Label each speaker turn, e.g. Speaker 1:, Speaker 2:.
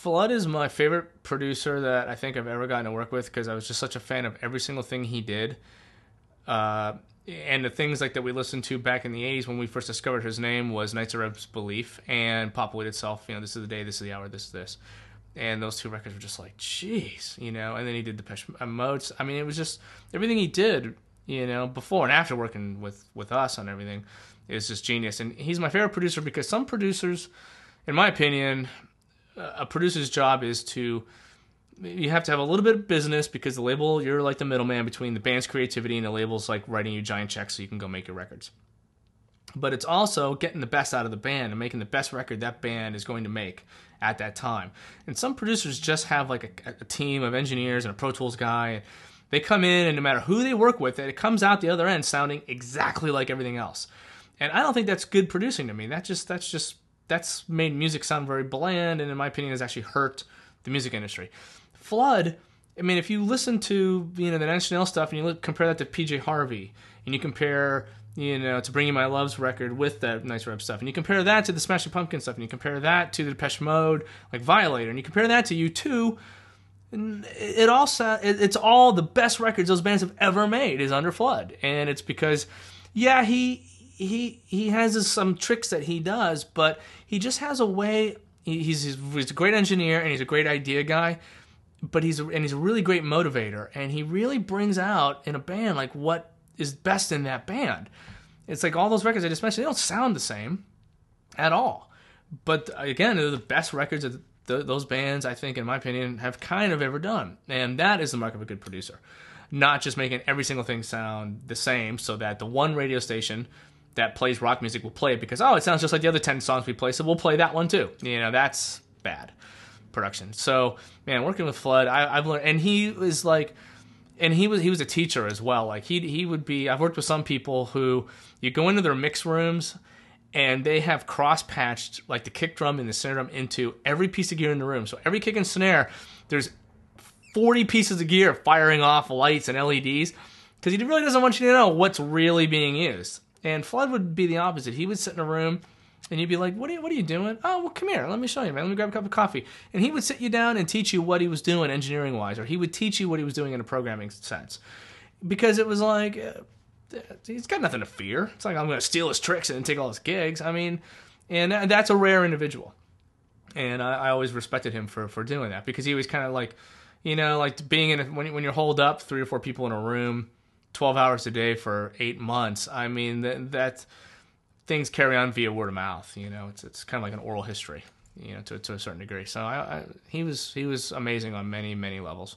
Speaker 1: Flood is my favorite producer that I think I've ever gotten to work with because I was just such a fan of every single thing he did. And the things like that we listened to back in the 80s when we first discovered his name was Knights of Reb's Belief and Populate Itself, This is the Day, This is the Hour, This is This. And those two records were just like, jeez, And then he did Depeche Mode. I mean, it was just everything he did, before and after working with us on everything is just genius. And he's my favorite producer because some producers, in my opinion, a producer's job is you have to have a little bit of business because the label, you're like the middleman between the band's creativity and the label's like writing you giant checks so you can go make your records. But it's also getting the best out of the band and making the best record that band is going to make at that time. And some producers just have like a team of engineers and a Pro Tools guy. And they come in and no matter who they work with, it comes out the other end sounding exactly like everything else. And I don't think that's good producing to me. That's made music sound very bland and in my opinion has actually hurt the music industry. Flood, I mean, if you listen to the Nine Inch Nails stuff and you compare that to PJ Harvey, and you compare to Bring You My Love's record with that Nice Rep stuff, and you compare that to the Smashing Pumpkins stuff, and you compare that to the Depeche Mode, like Violator, and you compare that to U2, and it's all the best records those bands have ever made is under Flood, and it's because, yeah, he has some tricks that he does, but he just has a way. He's a great engineer and he's a great idea guy. But he's a really great motivator, and he really brings out in a band like what is best in that band. It's like all those records I just mentioned, they don't sound the same at all. But again, they're the best records that those bands, I think, in my opinion, have kind of ever done. And that is the mark of a good producer. Not just making every single thing sound the same so that the one radio station that plays rock music will play it because, it sounds just like the other 10 songs we play, so we'll play that one too. That's bad production. So, man, working with Flood, I've learned, and he was like, and he was a teacher as well. Like he would be. I've worked with some people who you go into their mix rooms, and they have cross patched like the kick drum and the snare drum into every piece of gear in the room. So every kick and snare, there's 40 pieces of gear firing off lights and LEDs because he really doesn't want you to know what's really being used. And Flood would be the opposite. He would sit in a room. And you'd be like, what are you doing? Oh, well, come here. Let me show you, man. Let me grab a cup of coffee. And he would sit you down and teach you what he was doing engineering-wise, or he would teach you what he was doing in a programming sense. Because it was like, he's got nothing to fear. It's like, I'm going to steal his tricks and take all his gigs. I mean, and that's a rare individual. And I always respected him for doing that, because he was kind of like, like being in when you're holed up, 3 or 4 people in a room, 12 hours a day for 8 months. I mean, that things carry on via word of mouth. It's kind of like an oral history, to a certain degree. So he was amazing on many, many levels.